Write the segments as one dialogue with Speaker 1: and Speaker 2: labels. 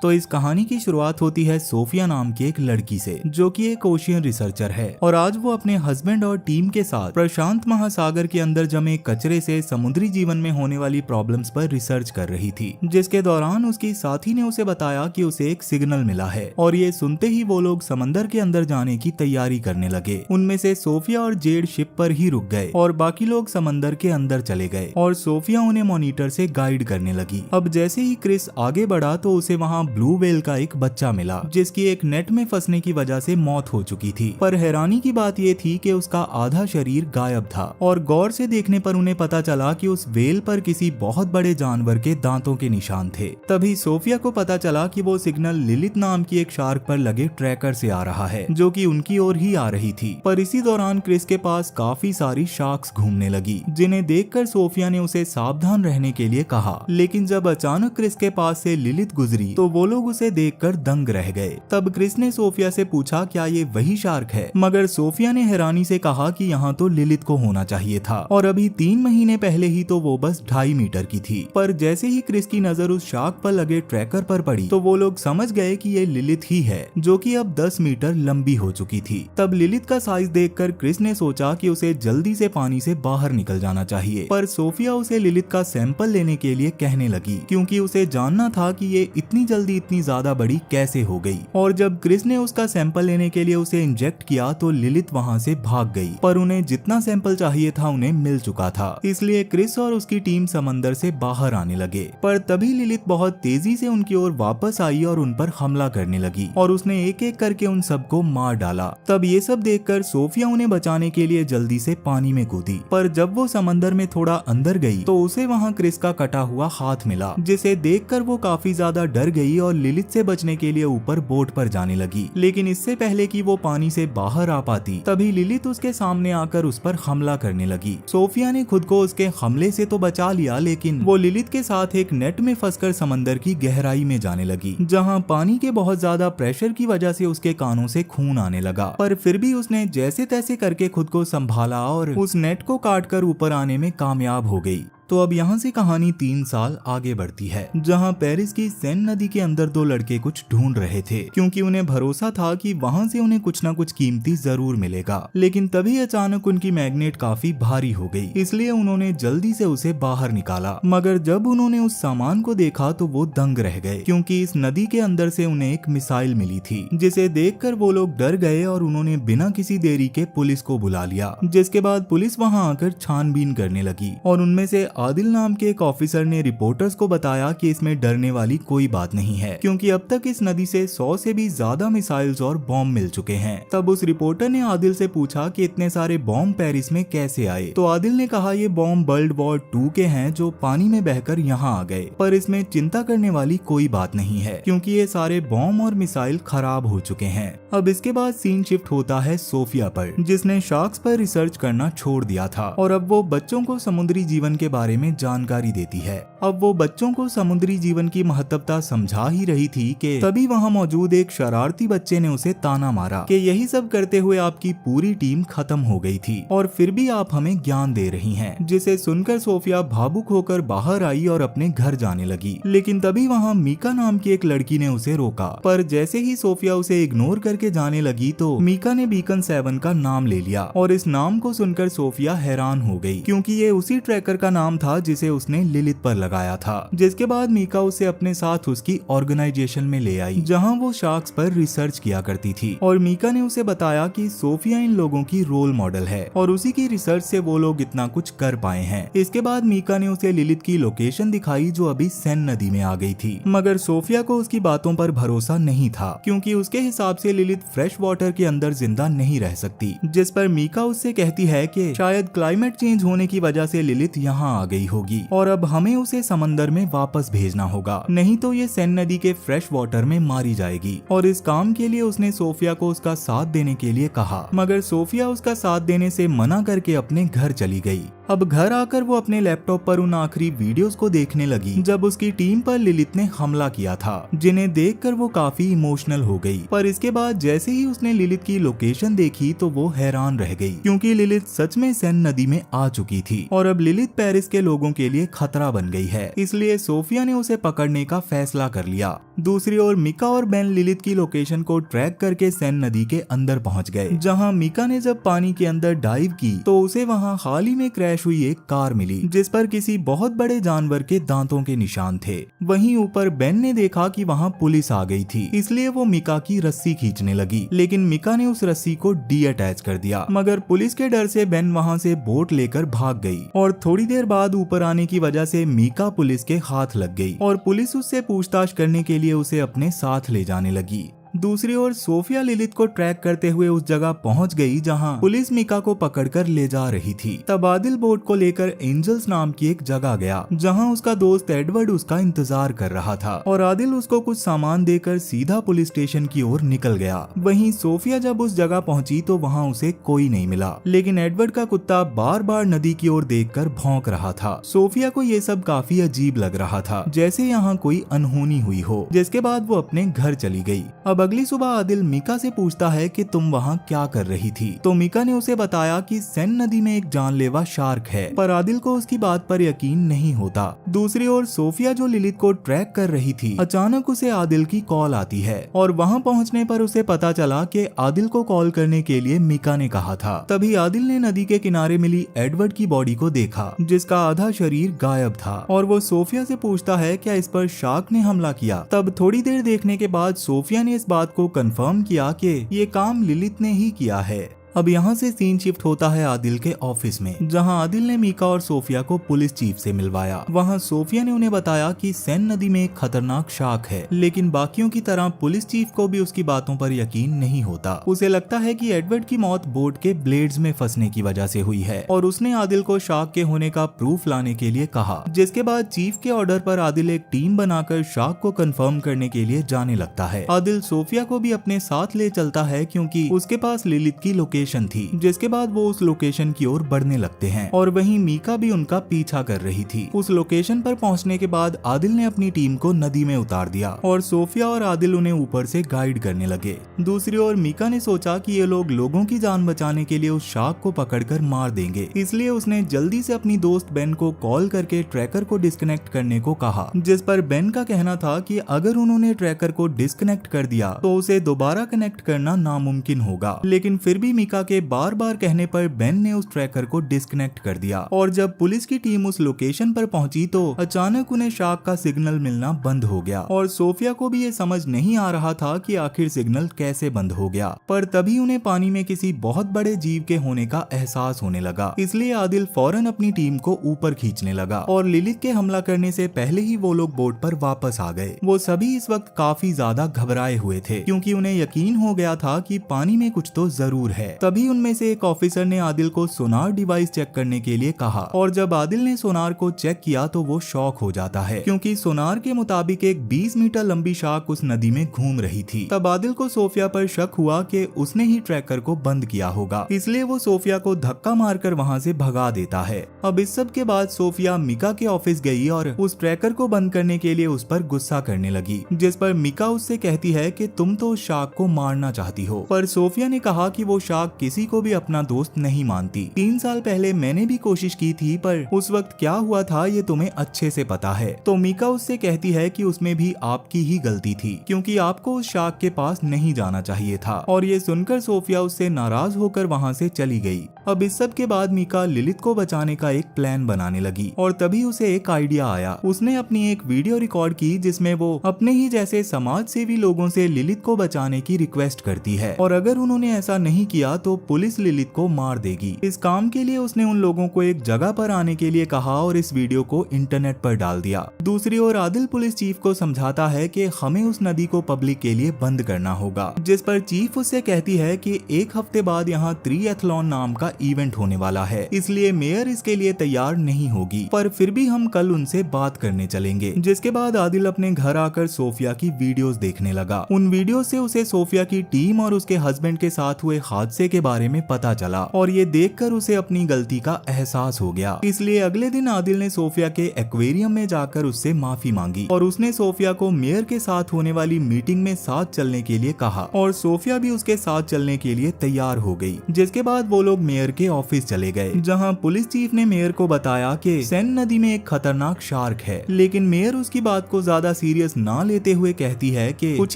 Speaker 1: तो इस कहानी की शुरुआत होती है सोफिया नाम की एक लड़की से, जो कि एक ओशियन रिसर्चर है और आज वो अपने हस्बैंड और टीम के साथ प्रशांत महासागर के अंदर जमे कचरे से समुद्री जीवन में होने वाली प्रॉब्लम्स पर रिसर्च कर रही थी। जिसके दौरान उसकी साथी ने उसे बताया कि उसे एक सिग्नल मिला है और ये सुनते ही वो लोग समंदर के अंदर जाने की तैयारी करने लगे। उनमें से सोफिया और जेड शिप पर ही रुक गए और बाकी लोग समंदर के अंदर चले गए और सोफिया उन्हें मॉनिटर से गाइड करने लगी। अब जैसे ही क्रिस आगे बढ़ा तो उसे वहाँ ब्लू व्हेल का एक बच्चा मिला, जिसकी एक नेट में फंसने की वजह से मौत हो चुकी थी। पर हैरानी की बात ये थी कि उसका आधा शरीर गायब था और गौर से देखने पर उन्हें पता चला कि उस व्हेल पर किसी बहुत बड़े जानवर के दांतों के निशान थे। तभी सोफिया को पता चला कि वो सिग्नल लिलित नाम की एक शार्क पर लगे ट्रैकर से आ रहा है, जो कि उनकी ओर ही आ रही थी। पर इसी दौरान क्रिस के पास काफी सारी शार्क्स घूमने लगी, जिन्हें देखकर सोफिया ने उसे सावधान रहने के लिए कहा। लेकिन जब अचानक क्रिस के पास से लिलित गुजरी तो वो लोग उसे देखकर दंग रह गए। तब क्रिस ने सोफिया से पूछा क्या ये वही शार्क है, मगर सोफिया ने हैरानी से कहा कि यहाँ तो लिलित को होना चाहिए था और अभी 3 महीने पहले ही तो वो बस 2.5 मीटर की थी। पर जैसे ही क्रिस की नजर उस शार्क पर लगे ट्रैकर पर पड़ी तो वो लोग समझ गए कि ये लिलित ही है, जो कि अब 10 मीटर लंबी हो चुकी थी। तब लिलित का साइज देखकर क्रिस ने सोचा कि उसे जल्दी से पानी से बाहर निकल जाना चाहिए। पर सोफिया उसे लिलित का सैंपल लेने के लिए कहने लगी, क्योंकि उसे जानना था कि ये इतनी जल्दी इतनी ज्यादा बड़ी कैसे हो गई। और जब क्रिस ने उसका सैंपल लेने के लिए उसे इंजेक्ट किया तो लिलित वहाँ से भाग गई। पर उन्हें जितना सैंपल चाहिए था उन्हें मिल चुका था, इसलिए क्रिस और उसकी टीम समंदर से बाहर आने लगे। पर तभी लिलित बहुत तेजी से उनकी ओर वापस आई और उन पर हमला करने लगी और उसने एक एक करके उन सबको मार डाला। तब ये सब देखकर सोफिया उन्हें बचाने के लिए जल्दी से पानी में कूदी। पर जब वो समंदर में थोड़ा अंदर गई तो उसे वहाँ क्रिस का कटा हुआ हाथ मिला, जिसे देखकर वो काफी ज्यादा डर गई और लिलित से बचने के लिए ऊपर बोट पर जाने लगी। लेकिन इससे पहले कि वो पानी से बाहर आ पाती तभी लिलित उसके सामने आकर उस पर हमला करने लगी। सोफिया ने खुद को उसके हमले से तो बचा लिया, लेकिन वो लिलित के साथ एक नेट में फंसकर समंदर की गहराई में जाने लगी, जहाँ पानी के बहुत ज्यादा प्रेशर की वजह से उसके कानों से खून आने लगा। पर फिर भी उसने जैसे तैसे करके खुद को संभाला और उस नेट को काटकर ऊपर आने में कामयाब हो गई। तो अब यहाँ से कहानी 3 साल आगे बढ़ती है, जहाँ पेरिस की सेन नदी के अंदर 2 लड़के कुछ ढूंढ रहे थे, क्योंकि उन्हें भरोसा था कि वहाँ से उन्हें कुछ ना कुछ कीमती जरूर मिलेगा। लेकिन तभी अचानक उनकी मैग्नेट काफी भारी हो गई, इसलिए उन्होंने जल्दी से उसे बाहर निकाला। मगर जब उन्होंने उस सामान को देखा तो वो दंग रह गए, क्योंकि इस नदी के अंदर से उन्हें एक मिसाइल मिली थी, जिसे देखकर वो लोग डर गए और उन्होंने बिना किसी देरी के पुलिस को बुला लिया। जिसके बाद पुलिस वहाँ आकर छानबीन करने लगी और उनमें से आदिल नाम के एक ऑफिसर ने रिपोर्टर्स को बताया कि इसमें डरने वाली कोई बात नहीं है, क्योंकि अब तक इस नदी से 100 से भी ज्यादा मिसाइल्स और बॉम्ब मिल चुके हैं। तब उस रिपोर्टर ने आदिल से पूछा कि इतने सारे बॉम्ब पेरिस में कैसे आए। तो आदिल ने कहा ये बॉम्ब वर्ल्ड वॉर 2 के हैं, जो पानी में बहकर यहाँ आ गए। पर इसमें चिंता करने वाली कोई बात नहीं है, क्योंकि ये सारे बॉम्ब और मिसाइल खराब हो चुके हैं। अब इसके बाद सीन शिफ्ट होता है सोफिया पर, जिसने शार्क्स पर रिसर्च करना छोड़ दिया था और अब वो बच्चों को समुद्री जीवन के बारे में जानकारी देती है। अब वो बच्चों को समुद्री जीवन की महत्वता समझा ही रही थी कि तभी वहाँ मौजूद एक शरारती बच्चे ने उसे ताना मारा कि यही सब करते हुए आपकी पूरी टीम खत्म हो गई थी और फिर भी आप हमें ज्ञान दे रही हैं। जिसे सुनकर सोफिया भावुक होकर बाहर आई और अपने घर जाने लगी। लेकिन तभी वहाँ मीका नाम की एक लड़की ने उसे रोका। पर जैसे ही सोफिया उसे इग्नोर करके जाने लगी तो मीका ने बीकन 7 का नाम ले लिया और इस नाम को सुनकर सोफिया हैरान हो गई, क्योंकि ये उसी ट्रैकर का नाम था जिसे उसने लिलित पर लगाया था। जिसके बाद मीका उसे अपने साथ उसकी ऑर्गेनाइजेशन में ले आई, जहां वो शार्क्स पर रिसर्च किया करती थी। और मीका ने उसे बताया कि सोफिया इन लोगों की रोल मॉडल है और उसी की रिसर्च से वो लोग इतना कुछ कर पाए हैं। इसके बाद मीका ने उसे लिलित की लोकेशन दिखाई, जो अभी सेन नदी में आ गई थी। मगर सोफिया को उसकी बातों पर भरोसा नहीं था, क्योंकि उसके हिसाब से लिलित फ्रेश वाटर के अंदर जिंदा नहीं रह सकती। जिस पर मीका उससे कहती है कि शायद क्लाइमेट चेंज होने की वजह से लिलित यहाँ आ गई होगी और अब हमें उसे समंदर में वापस भेजना होगा, नहीं तो ये सेन नदी के फ्रेश वाटर में मारी जाएगी। और इस काम के लिए उसने सोफिया को उसका साथ देने के लिए कहा, मगर सोफिया उसका साथ देने से मना करके अपने घर चली गई। अब घर आकर वो अपने लैपटॉप पर उन आखिरी वीडियोस को देखने लगी जब उसकी टीम पर लिलित ने हमला किया था, जिन्हें देखकर वो काफी इमोशनल हो गई। पर इसके बाद जैसे ही उसने लिलित की लोकेशन देखी तो वो हैरान रह गई, क्योंकि लिलित सच में सेन नदी में आ चुकी थी और अब लिलित पेरिस के लोगों के लिए खतरा बन गई है, इसलिए सोफिया ने उसे पकड़ने का फैसला कर लिया। दूसरी ओर मिका और बेन लिलिथ की लोकेशन को ट्रैक करके सेन नदी के अंदर पहुंच गए, जहां मिका ने जब पानी के अंदर डाइव की तो उसे वहां हाल ही में क्रैश हुई एक कार मिली, जिस पर किसी बहुत बड़े जानवर के दांतों के निशान थे। वहीं ऊपर बेन ने देखा कि वहां पुलिस आ गई थी, इसलिए वो मिका की रस्सी खींचने लगी, लेकिन मिका ने उस रस्सी को डी अटैच कर दिया। मगर पुलिस के डर से बेन वहां से बोट लेकर भाग गई और थोड़ी देर बाद ऊपर आने की वजह से मिका पुलिस के हाथ लग गई और पुलिस उससे पूछताछ करने के लिए उसे अपने साथ ले जाने लगी। दूसरी ओर सोफिया लिलिथ को ट्रैक करते हुए उस जगह पहुंच गई जहां पुलिस मिका को पकड़कर ले जा रही थी। तब आदिल बोट को लेकर एंजल्स नाम की एक जगह गया, जहां उसका दोस्त एडवर्ड उसका इंतजार कर रहा था और आदिल उसको कुछ सामान देकर सीधा पुलिस स्टेशन की ओर निकल गया। वहीं सोफिया जब उस जगह पहुंची तो वहां उसे कोई नहीं मिला, लेकिन एडवर्ड का कुत्ता बार बार नदी की ओर देखकर भौंक रहा था। सोफिया को ये सब काफी अजीब लग रहा था, जैसे यहाँ कोई अनहोनी हुई हो, जिसके बाद वो अपने घर चली गई। अब अगली सुबह आदिल मिका से पूछता है कि तुम वहाँ क्या कर रही थी, तो मिका ने उसे बताया कि सेन नदी में एक जानलेवा शार्क है, पर आदिल को उसकी बात पर यकीन नहीं होता। दूसरी ओर सोफिया जो लिलिथ को ट्रैक कर रही थी, अचानक उसे आदिल की कॉल आती है और वहाँ पहुँचने पर उसे पता चला कि आदिल को कॉल करने के लिए मिका ने कहा था। तभी आदिल ने नदी के किनारे मिली एडवर्ड की बॉडी को देखा, जिसका आधा शरीर गायब था, और वो सोफिया से पूछता है क्या इस पर शार्क ने हमला किया। तब थोड़ी देर देखने के बाद सोफिया ने इस बात को कंफर्म किया कि ये काम लिलिथ ने ही किया है। अब यहाँ से सीन शिफ्ट होता है आदिल के ऑफिस में, जहाँ आदिल ने मिका और सोफिया को पुलिस चीफ से मिलवाया। वहाँ सोफिया ने उन्हें बताया कि सेन नदी में एक खतरनाक शार्क है, लेकिन बाकियों की तरह पुलिस चीफ को भी उसकी बातों पर यकीन नहीं होता। उसे लगता है कि एडवर्ड की मौत बोट के ब्लेड्स में फंसने की वजह से हुई है और उसने आदिल को शार्क के होने का प्रूफ लाने के लिए कहा, जिसके बाद चीफ के ऑर्डर पर आदिल एक टीम बनाकर शार्क को कंफर्म करने के लिए जाने लगता है। आदिल सोफिया को भी अपने साथ ले चलता है क्योंकि उसके पास लिलिथ की लोकेशन थी, जिसके बाद वो उस लोकेशन की ओर बढ़ने लगते हैं और वहीं मिका भी उनका पीछा कर रही थी। उस लोकेशन पर पहुंचने के बाद आदिल ने अपनी टीम को नदी में उतार दिया और सोफिया और आदिल उन्हें ऊपर से गाइड करने लगे। दूसरी ओर मिका ने सोचा कि ये लोगों की जान बचाने के लिए उस शार्क को पकड़कर मार देंगे, इसलिए उसने जल्दी से अपनी दोस्त बेन को कॉल करके ट्रैकर को डिस्कनेक्ट करने को कहा, जिस पर बेन का कहना था कि अगर उन्होंने ट्रैकर को डिस्कनेक्ट कर दिया तो उसे दोबारा कनेक्ट करना नामुमकिन होगा। लेकिन फिर भी मिका के बार बार कहने पर बेन ने उस ट्रैकर को डिस्कनेक्ट कर दिया और जब पुलिस की टीम उस लोकेशन पर पहुंची तो अचानक उन्हें शार्क का सिग्नल मिलना बंद हो गया और सोफिया को भी ये समझ नहीं आ रहा था कि आखिर सिग्नल कैसे बंद हो गया। पर तभी उन्हें पानी में किसी बहुत बड़े जीव के होने का एहसास होने लगा, इसलिए आदिल फौरन अपनी टीम को ऊपर खींचने लगा और लिलिथ के हमला करने से पहले ही वो लोग बोट पर वापस आ गए। वो सभी इस वक्त काफी ज्यादा घबराए हुए थे क्योंकि उन्हें यकीन हो गया था कि पानी में कुछ तो जरूर है। तभी उनमें से एक ऑफिसर ने आदिल को सोनार डिवाइस चेक करने के लिए कहा और जब आदिल ने सोनार को चेक किया तो वो शॉक हो जाता है क्योंकि सोनार के मुताबिक एक 20 मीटर लंबी शार्क उस नदी में घूम रही थी। तब आदिल को सोफिया पर शक हुआ कि उसने ही ट्रैकर को बंद किया होगा, इसलिए वो सोफिया को धक्का मारकर वहां से भगा देता है। अब इस सब के बाद सोफिया मिका के ऑफिस गई और उस ट्रैकर को बंद करने के लिए उस पर गुस्सा करने लगी, जिस पर मिका उससे कहती है कि तुम तो उस शार्क को मारना चाहती हो। पर सोफिया ने कहा कि वो शार्क किसी को भी अपना दोस्त नहीं मानती। 3 साल पहले मैंने भी कोशिश की थी, पर उस वक्त क्या हुआ था ये तुम्हें अच्छे से पता है। तो मिका उससे कहती है कि उसमें भी आपकी ही गलती थी क्योंकि आपको उस शार्क के पास नहीं जाना चाहिए था। और ये सुनकर सोफिया उससे नाराज होकर वहाँ से चली गई। अब इस सब के बाद मिका लिलिथ को बचाने का एक प्लान बनाने लगी और तभी उसे एक आइडिया आया। उसने अपनी एक वीडियो रिकॉर्ड की जिसमें वो अपने ही जैसे समाज सेवी लोगों से लिलिथ को बचाने की रिक्वेस्ट करती है और अगर उन्होंने ऐसा नहीं किया तो पुलिस लिलिथ को मार देगी। इस काम के लिए उसने उन लोगों को एक जगह पर आने के लिए कहा और इस वीडियो को इंटरनेट पर डाल दिया। दूसरी ओर आदिल पुलिस चीफ को समझाता है कि हमें उस नदी को पब्लिक के लिए बंद करना होगा, जिस पर चीफ उससे कहती है कि 1 हफ्ते बाद यहाँ ट्रिएथलॉन नाम का इवेंट होने वाला है, इसलिए मेयर इसके लिए तैयार नहीं होगी, पर फिर भी हम कल उनसे बात करने चलेंगे। जिसके बाद आदिल अपने घर आकर सोफिया की वीडियोस देखने लगा। उन वीडियो से उसे सोफिया की टीम और उसके हस्बैंड के साथ हुए हादसे के बारे में पता चला और ये देखकर उसे अपनी गलती का एहसास हो गया। इसलिए अगले दिन आदिल ने सोफिया के एक्वेरियम में जाकर उससे माफी मांगी और उसने सोफिया को मेयर के साथ होने वाली मीटिंग में साथ चलने के लिए कहा और सोफिया भी उसके साथ चलने के लिए तैयार हो गई। जिसके बाद वो लोग मेयर मेयर के ऑफिस चले गए, जहां पुलिस चीफ ने मेयर को बताया कि सेन नदी में एक खतरनाक शार्क है। लेकिन मेयर उसकी बात को ज्यादा सीरियस ना लेते हुए कहती है कि कुछ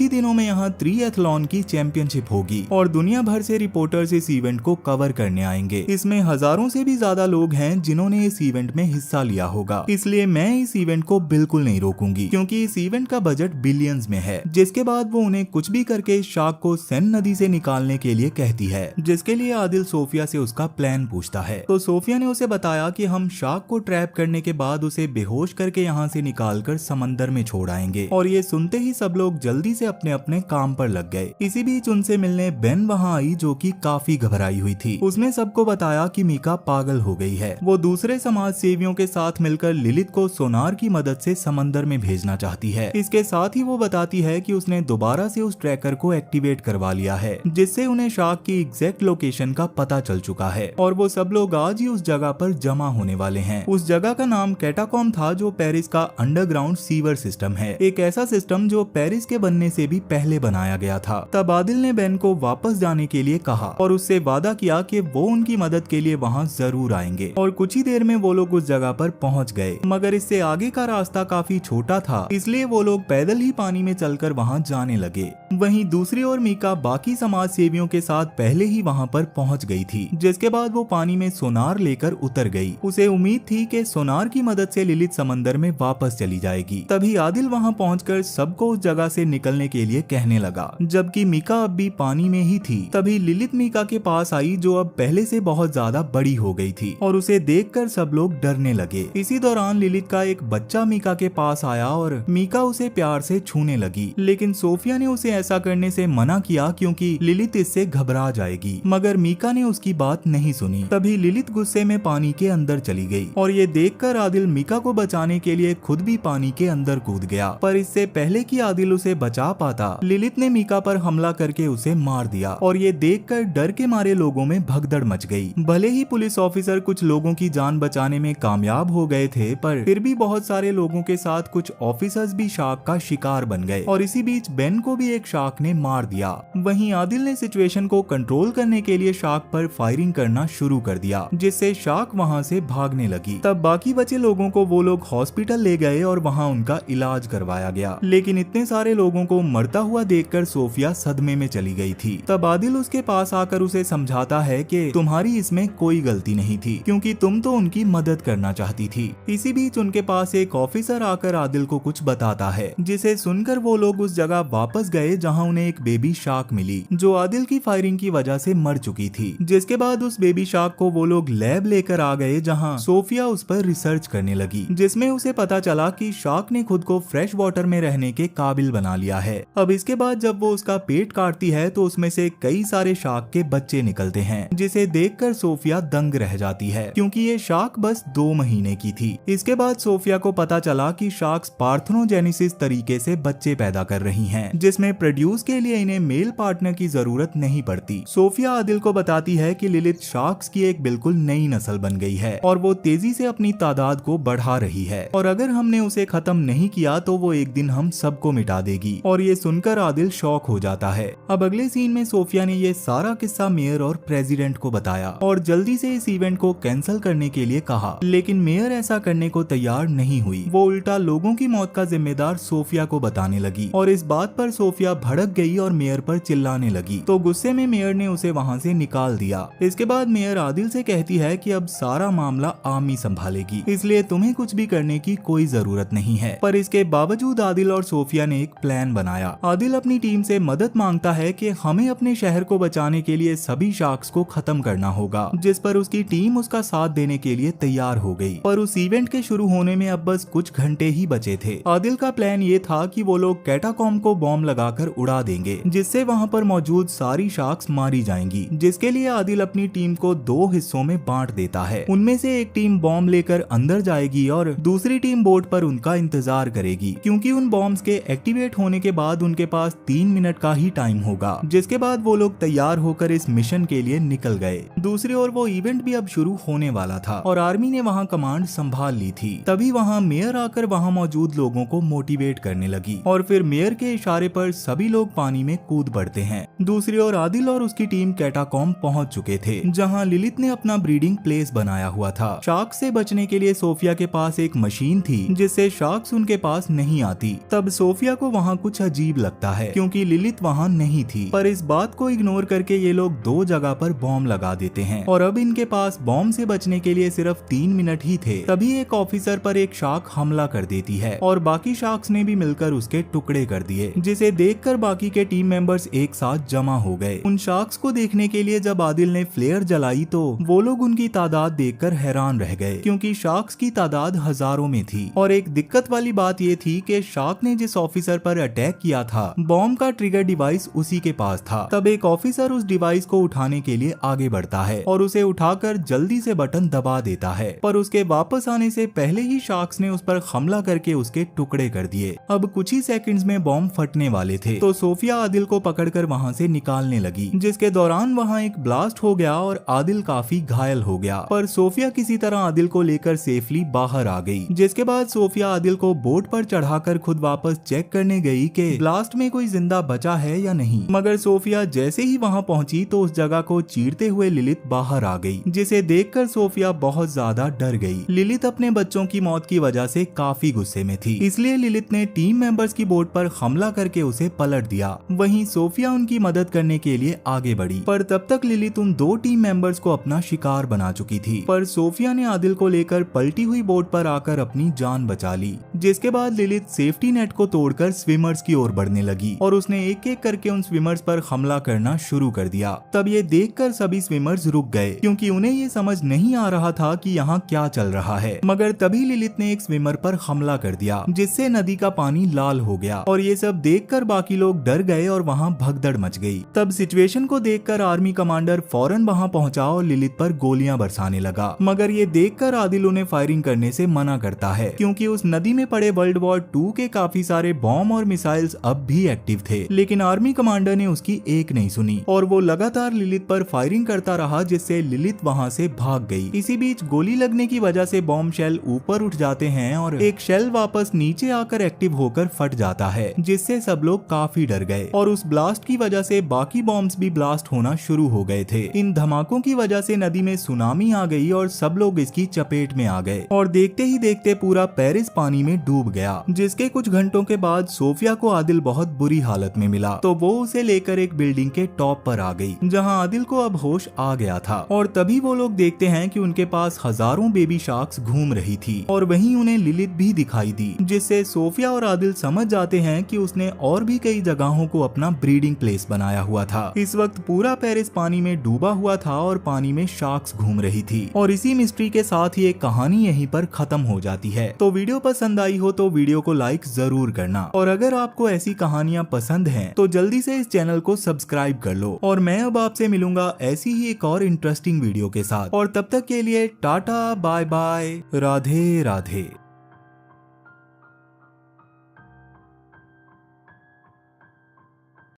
Speaker 1: ही दिनों में यहाँ ट्रिएथलॉन की चैंपियनशिप होगी और दुनिया भर से रिपोर्टर्स इस इवेंट को कवर करने आएंगे। इसमें हजारों से भी ज्यादा लोग हैं जिन्होंने इस इवेंट में हिस्सा लिया होगा, इसलिए मैं इस इवेंट को बिल्कुल नहीं रोकूंगी, क्योंकि इस इवेंट का बजट बिलियंस में है। जिसके बाद वो उन्हें कुछ भी करके इस शार्क को सेन नदी से निकालने के लिए कहती है, जिसके लिए आदिल सोफिया से उसका प्लान पूछता है। तो सोफिया ने उसे बताया कि हम शार्क को ट्रैप करने के बाद उसे बेहोश करके यहाँ से निकालकर समंदर में छोड़ आएंगे। और ये सुनते ही सब लोग जल्दी से अपने अपने काम पर लग गए। इसी बीच उनसे मिलने बेन वहाँ आई, जो कि काफी घबराई हुई थी। उसने सबको बताया कि मीका पागल हो गई है। वो दूसरे समाज सेवियों के साथ मिलकर लिलित को सोनार की मदद से समंदर में भेजना चाहती है। इसके साथ ही वो बताती है कि उसने दोबारा से उस ट्रैकर को एक्टिवेट करवा लिया है, जिससे उन्हें शार्क की एग्जैक्ट लोकेशन का पता चल चुका है और वो सब लोग आज ही उस जगह पर जमा होने वाले हैं। उस जगह का नाम कैटाकॉम था, जो पेरिस का अंडरग्राउंड सीवर सिस्टम है, एक ऐसा सिस्टम जो पेरिस के बनने से भी पहले बनाया गया था। तब आदिल ने बेन को वापस जाने के लिए कहा और उससे वादा किया कि वो उनकी मदद के लिए वहाँ जरूर आएंगे। और कुछ ही देर में वो लोग उस जगह पर पहुँच गए, मगर इससे आगे का रास्ता काफी छोटा था, इसलिए वो लोग पैदल ही पानी में चलकर वहाँ जाने लगे। वहीं दूसरी ओर मीका बाकी समाज सेवियों के साथ पहले ही वहाँ पर पहुँच गई थी, जिसके बाद वो पानी में सोनार लेकर उतर गई। उसे उम्मीद थी कि सोनार की मदद से लिलित समंदर में वापस चली जाएगी। तभी आदिल वहाँ पहुंचकर सबको उस जगह से निकलने के लिए कहने लगा, जबकि मीका अब भी पानी में ही थी। तभी लिलित मीका के पास आई, जो अब पहले से बहुत ज्यादा बड़ी हो गई थी, और उसे देखकर सब लोग डरने लगे। इसी दौरान लिलित का एक बच्चा मीका के पास आया और मीका उसे प्यार से छूने लगी, लेकिन सोफिया ने उसे ऐसा करने से मना किया क्योंकि लिलित इससे घबरा जाएगी। मगर मीका ने उसकी बात नहीं सुनी। तभी लिलित गुस्से में पानी के अंदर चली गई और ये देखकर आदिल मीका को बचाने के लिए खुद भी पानी के अंदर कूद गया। पर इससे पहले कि आदिल उसे बचा पाता, लिलित ने मीका पर हमला करके उसे मार दिया और ये देखकर डर के मारे लोगों में भगदड़ मच गई। भले ही पुलिस ऑफिसर कुछ लोगों की जान बचाने में कामयाब हो गए थे, पर फिर भी बहुत सारे लोगों के साथ कुछ ऑफिसर्स भी शार्क का शिकार बन गए और इसी बीच बेन को भी एक शार्क ने मार दिया। वहीं आदिल ने सिचुएशन को कंट्रोल करने के लिए शार्क पर फायरिंग करना शुरू कर दिया, जिससे शार्क वहाँ से भागने लगी। तब बाकी बचे लोगों को वो लोग हॉस्पिटल ले गए और वहाँ उनका इलाज करवाया गया। लेकिन इतने सारे लोगों को मरता हुआ देखकर सोफिया सदमे में चली गई थी। तब आदिल उसके पास आकर उसे समझाता है कि तुम्हारी इसमें कोई गलती नहीं थी, क्योंकि तुम तो उनकी मदद करना चाहती थी। इसी बीच उनके पास एक ऑफिसर आकर आदिल को कुछ बताता है, जिसे सुनकर वो लोग उस जगह वापस गए जहाँ उन्हें एक बेबी शार्क मिली, जो आदिल की फायरिंग की वजह से मर चुकी थी। जिसके बाद उस बेबी शार्क को वो लोग लैब लेकर आ गए, जहाँ सोफिया उस पर रिसर्च करने लगी, जिसमें उसे पता चला कि शार्क ने खुद को फ्रेश वाटर में रहने के काबिल बना लिया है। अब इसके बाद जब वो उसका पेट काटती है तो उसमें से कई सारे शार्क के बच्चे निकलते हैं, जिसे देखकर सोफिया दंग रह जाती है, क्योंकि ये शार्क बस 2 महीने की थी। इसके बाद सोफिया को पता चला कि शार्क्स पार्थेनोजेनेसिस तरीके से बच्चे पैदा कर रही हैं, जिसमें प्रोड्यूस के लिए इन्हें मेल पार्टनर की जरूरत नहीं पड़ती। सोफिया आदिल को बताती है कि लिलित शार्क्स की एक बिल्कुल नई नस्ल बन गई है और वो तेजी से अपनी तादाद को बढ़ा रही है, और अगर हमने उसे खत्म नहीं किया तो वो एक दिन हम सबको मिटा देगी। और ये सुनकर आदिल शॉक हो जाता है। अब अगले सीन में सोफिया ने ये सारा किस्सा मेयर और प्रेसिडेंट को बताया और जल्दी से इस इवेंट को कैंसिल करने के लिए कहा, लेकिन मेयर ऐसा करने को तैयार नहीं हुई। वो उल्टा लोगों की मौत का जिम्मेदार सोफिया को बताने लगी और इस बात पर सोफिया भड़क गई और मेयर पर चिल्लाने लगी। तो गुस्से में मेयर ने उसे वहाँ से निकाल दिया। इसके बाद मेयर आदिल से कहती है कि अब सारा मामला आर्मी संभालेगी, इसलिए तुम्हें कुछ भी करने की कोई जरूरत नहीं है। पर इसके बावजूद आदिल और सोफिया ने एक प्लान बनाया। आदिल अपनी टीम से मदद मांगता है कि हमें अपने शहर को बचाने के लिए सभी शार्क्स को खत्म करना होगा, जिस पर उसकी टीम उसका साथ देने के लिए तैयार हो गई। पर उस इवेंट के शुरू होने में अब बस कुछ घंटे ही बचे थे। आदिल का प्लान ये था कि वो लोग कैटाकॉम को बॉम्ब लगाकर उड़ा देंगे, जिससे वहाँ पर मौजूद सारी शार्क्स मारी जाएंगी, जिसके लिए आदिल अपनी टीम को 2 हिस्सों में बांट देता है। उनमें से एक टीम बॉम्ब लेकर अंदर जाएगी और दूसरी टीम बोट पर उनका इंतजार करेगी, क्योंकि उन बॉम्ब्स के एक्टिवेट होने के बाद उनके पास 3 मिनट का ही टाइम होगा। जिसके बाद वो लोग तैयार होकर इस मिशन के लिए निकल गए। दूसरी ओर वो इवेंट भी अब शुरू होने वाला था और आर्मी ने वहाँ कमांड संभाल ली थी। तभी वहाँ मेयर आकर वहाँ मौजूद लोगों को मोटिवेट करने लगी और फिर मेयर के इशारे पर सभी लोग पानी में कूद पड़ते हैं। दूसरी ओर आदिल और उसकी टीम कैटाकॉम पहुंच चुके थे थे जहाँ लिलित ने अपना ब्रीडिंग प्लेस बनाया हुआ था। शार्क्स से बचने के लिए सोफिया के पास एक मशीन थी जिससे शार्क्स उनके पास नहीं आती। तब सोफिया को वहाँ कुछ अजीब लगता है क्योंकि लिलित वहाँ नहीं थी, पर इस बात को इग्नोर करके ये लोग 2 जगह पर बॉम्ब लगा देते हैं और अब इनके पास बॉम्ब से बचने के लिए सिर्फ 3 मिनट ही थे। तभी एक ऑफिसर पर एक शार्क हमला कर देती है और बाकी शार्क्स ने भी मिलकर उसके टुकड़े कर दिए, जिसे देखकर बाकी के टीम मेंबर्स एक साथ जमा हो गए। उन शार्क्स को देखने के लिए जब आदिल ने फ्लेयर जलाई तो वो लोग उनकी तादाद देखकर हैरान रह गए क्योंकि शार्क्स की तादाद हजारों में थी। और एक दिक्कत वाली बात ये थी कि शार्क ने जिस ऑफिसर पर अटैक किया था बॉम्ब का ट्रिगर डिवाइस उसी के पास था। तब एक ऑफिसर उस डिवाइस को उठाने के लिए आगे बढ़ता है और उसे उठाकर जल्दी से बटन दबा देता है, पर उसके वापस आने से पहले ही शार्क्स ने उस पर हमला करके उसके टुकड़े कर दिए। अब कुछ ही सेकंड्स में बॉम्ब फटने वाले थे तो सोफिया आदिल को पकड़कर वहाँ से निकालने लगी, जिसके दौरान वहाँ एक ब्लास्ट हो गया और आदिल काफी घायल हो गया। पर सोफिया किसी तरह आदिल को लेकर सेफली बाहर आ गई, जिसके बाद सोफिया आदिल को बोट पर चढ़ाकर खुद वापस चेक करने गई कि ब्लास्ट में कोई जिंदा बचा है या नहीं। मगर सोफिया जैसे ही वहाँ पहुंची तो उस जगह को चीरते हुए लिलित बाहर आ गई, जिसे देखकर सोफिया बहुत ज्यादा डर गई। लिलित अपने बच्चों की मौत की वजह से काफी गुस्से में थी, इसलिए लिलित ने टीम मेंबर्स की बोट पर हमला करके उसे पलट दिया। वहीं सोफिया उनकी मदद करने के लिए आगे बढ़ी, पर तब तक लिलित उन 2 टीम मेंबर्स को अपना शिकार बना चुकी थी। पर सोफिया ने आदिल को लेकर पलटी हुई बोट पर आकर अपनी जान बचा ली, जिसके बाद लिलित सेफ्टी नेट को तोड़कर स्विमर्स की ओर बढ़ने लगी और उसने एक एक करके उन स्विमर्स पर हमला करना शुरू कर दिया। तब ये देखकर सभी स्विमर्स रुक गए क्योंकि उन्हें ये समझ नहीं आ रहा था कि यहाँ क्या चल रहा है। मगर तभी लिलित ने एक स्विमर पर हमला कर दिया, जिससे नदी का पानी लाल हो गया और ये सब देखकर बाकी लोग डर गए और वहाँ भगदड़ मच गई। तब सिचुएशन को देखकर आर्मी कमांडर फौरन वहाँ पहुंचा और लिलित पर गोलियां बरसाने लगा। मगर ये देखकर आदिल उन्हें फायरिंग करने से मना करता है क्योंकि उस नदी में पड़े वर्ल्ड वॉर 2 के काफी सारे बॉम्ब और मिसाइल्स अब भी एक्टिव थे। लेकिन आर्मी कमांडर ने उसकी एक नहीं सुनी और वो लगातार लिलित पर फायरिंग करता रहा, जिससे लिलित वहाँ से भाग गई। इसी बीच गोली लगने की वजह से बॉम्ब शेल ऊपर उठ जाते हैं और एक शेल वापस नीचे आकर एक्टिव होकर फट जाता है, जिससे सब लोग काफी डर गए और उस ब्लास्ट की वजह से बाकी बॉम्ब्स भी ब्लास्ट होना शुरू हो गए थे। इन धमाकों की वजह से नदी में सुनामी आ गई और सब लोग इसकी चपेट में आ गए और देखते ही देखते पूरा पेरिस पानी में डूब गया। जिसके कुछ घंटों के बाद सोफिया को आदिल बहुत बुरी हालत में मिला तो वो उसे लेकर एक बिल्डिंग के टॉप पर आ गई, जहां आदिल को अब होश आ गया था। और तभी वो लोग देखते हैं कि उनके पास हजारों बेबी शार्क्स घूम रही थी और वहीं उन्हें लिलित भी दिखाई दी, जिससे सोफिया और आदिल समझ जाते हैं कि उसने और भी कई जगहों को अपना ब्रीडिंग प्लेस बनाया हुआ था। इस वक्त पूरा पेरिस पानी में डूबा हुआ था और पानी में शार्क्स घूम रही थी और इसी मिस्ट्री के साथ ये कहानी यहीं पर खत्म हो जाती है। तो वीडियो पसंद आई हो तो वीडियो को लाइक जरूर करना और अगर आपको ऐसी कहानियां पसंद हैं तो जल्दी से इस चैनल को सब्सक्राइब कर लो और मैं अब आपसे मिलूंगा ऐसी ही एक और इंटरेस्टिंग वीडियो के साथ। और तब तक के लिए tata bye bye, Radhe Radhe.